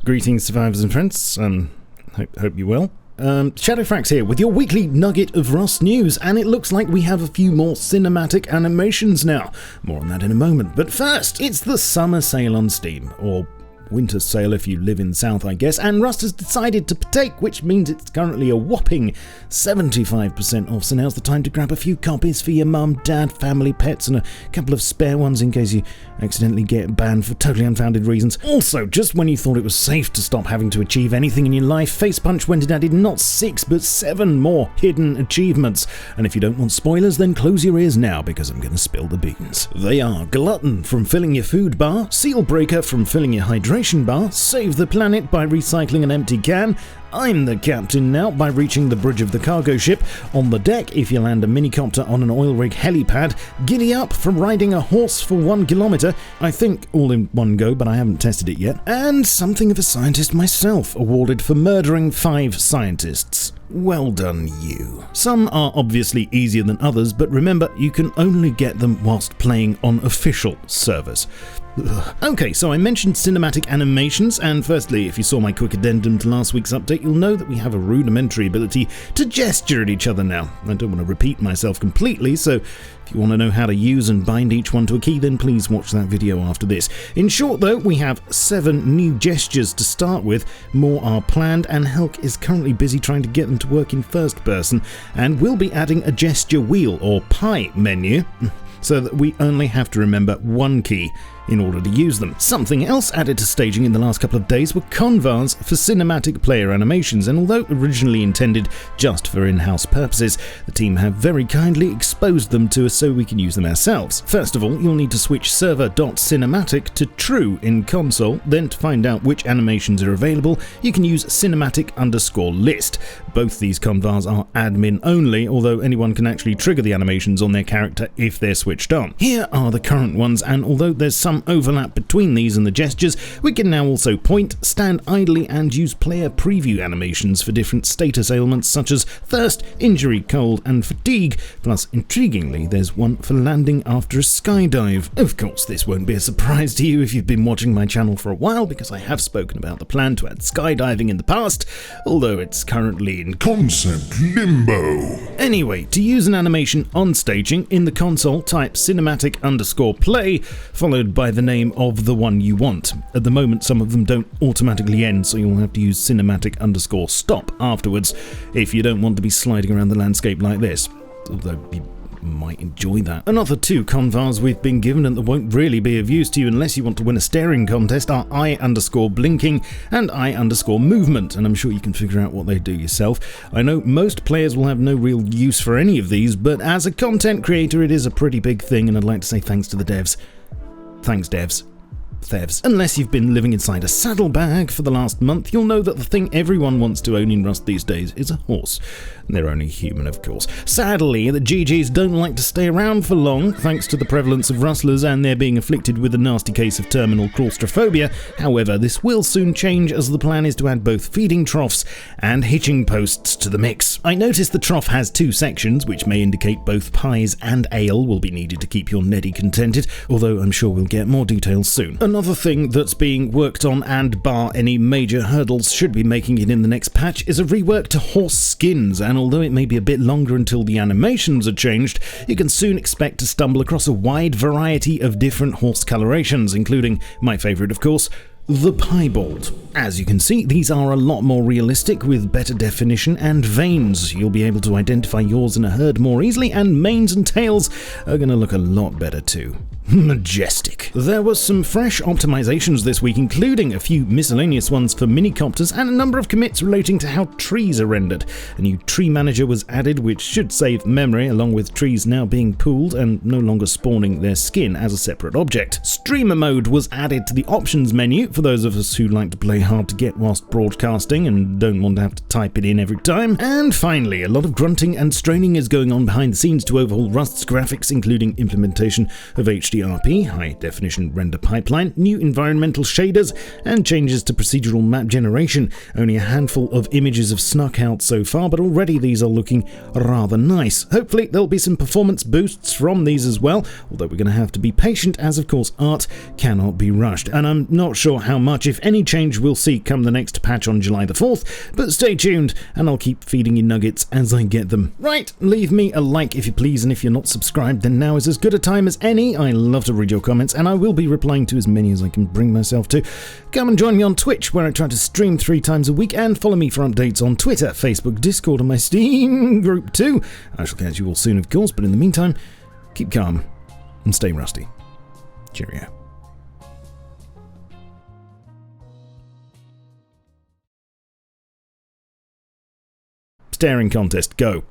Greetings, survivors and friends. Hope you're well. SHADOWFRAX here with your weekly nugget of Rust news, and it looks like we have a few more cinematic animations now. More on that in a moment, but first, it's the summer sale on Steam, or winter sale if you live in the south, I guess, and Rust has decided to partake, which means it's currently a whopping 75% off, so now's the time to grab a few copies for your mum, dad, family, pets, and a couple of spare ones in case you accidentally get banned for totally unfounded reasons. Also, just when you thought it was safe to stop having to achieve anything in your life, Facepunch went and added not 6 but 7 more hidden achievements, and if you don't want spoilers, then close your ears now because I'm going to spill the beans. They are Glutton from filling your food bar, Seal Breaker from filling your hydration bar, Save the Planet by recycling an empty can, I'm the captain now by reaching the bridge of the cargo ship, On the Deck if you land a minicopter on an oil rig helipad, Giddy Up from riding a horse for 1 kilometre, I think all in one go but I haven't tested it yet, and Something of a Scientist myself, awarded for murdering 5 scientists. Well done, you. Some are obviously easier than others, but remember, you can only get them whilst playing on official servers. Okay, so I mentioned cinematic animations, and firstly, if you saw my quick addendum to last week's update, you'll know that we have a rudimentary ability to gesture at each other now. I don't want to repeat myself completely, so if you want to know how to use and bind each one to a key, then please watch that video after this. In short though, we have 7 new gestures to start with, more are planned, and Helk is currently busy trying to get them to work in first person, and we'll be adding a gesture wheel or pie menu, so that we only have to remember 1 key in order to use them. Something else added to staging in the last couple of days were convars for cinematic player animations, and although originally intended just for in-house purposes, the team have very kindly exposed them to us so we can use them ourselves. First of all, you'll need to switch server.cinematic to true in console, then to find out which animations are available, you can use cinematic_list. Both these convars are admin only, although anyone can actually trigger the animations on their character if they're switched on. Here are the current ones, and although there's some overlap between these and the gestures, we can now also point, stand idly, and use player preview animations for different status ailments such as thirst, injury, cold, and fatigue, plus intriguingly there's one for landing after a skydive. Of course, this won't be a surprise to you if you've been watching my channel for a while, because I have spoken about the plan to add skydiving in the past, although it's currently in concept limbo. Anyway, to use an animation on staging, in the console type cinematic_play, followed by the name of the one you want. At the moment, some of them don't automatically end, so you'll have to use cinematic_stop afterwards if you don't want to be sliding around the landscape like this, although you might enjoy that. Another 2 convars we've been given and that won't really be of use to you unless you want to win a staring contest are eye_blinking and eye_movement, and I'm sure you can figure out what they do yourself. I know most players will have no real use for any of these, but as a content creator it is a pretty big thing, and I'd like to say thanks to the devs. Thanks, devs. Thevs. Unless you've been living inside a saddlebag for the last month, you'll know that the thing everyone wants to own in Rust these days is a horse. And they're only human, of course. Sadly, the GGs don't like to stay around for long, thanks to the prevalence of rustlers and their being afflicted with a nasty case of terminal claustrophobia. However, this will soon change, as the plan is to add both feeding troughs and hitching posts to the mix. I noticed the trough has 2 sections, which may indicate both pies and ale will be needed to keep your Neddy contented, although I'm sure we'll get more details soon. Another thing that's being worked on, and bar any major hurdles should be making it in the next patch, is a rework to horse skins, and although it may be a bit longer until the animations are changed, you can soon expect to stumble across a wide variety of different horse colorations, including my favourite of course, the piebald. As you can see, these are a lot more realistic with better definition and veins. You'll be able to identify yours in a herd more easily, and manes and tails are going to look a lot better too. Majestic. There was some fresh optimizations this week, including a few miscellaneous ones for minicopters and a number of commits relating to how trees are rendered. A new tree manager was added, which should save memory, along with trees now being pooled and no longer spawning their skin as a separate object. Streamer mode was added to the options menu for those of us who like to play hard to get whilst broadcasting and don't want to have to type it in every time. And finally, a lot of grunting and straining is going on behind the scenes to overhaul Rust's graphics, including implementation of HDR HDRP, high definition render pipeline, new environmental shaders, and changes to procedural map generation. Only a handful of images have snuck out so far, but already these are looking rather nice. Hopefully there'll be some performance boosts from these as well, although we're going to have to be patient as of course art cannot be rushed, and I'm not sure how much, if any, change we'll see come the next patch on July the 4th, but stay tuned and I'll keep feeding you nuggets as I get them. Right, leave me a like if you please, and if you're not subscribed then now is as good a time as any. I love to read your comments and I will be replying to as many as I can bring myself to. Come and join me on Twitch where I try to stream 3 times a week, and follow me for updates on Twitter, Facebook, Discord and my Steam group too. I shall catch you all soon of course, but in the meantime, keep calm and stay rusty. Cheerio. Staring contest, go.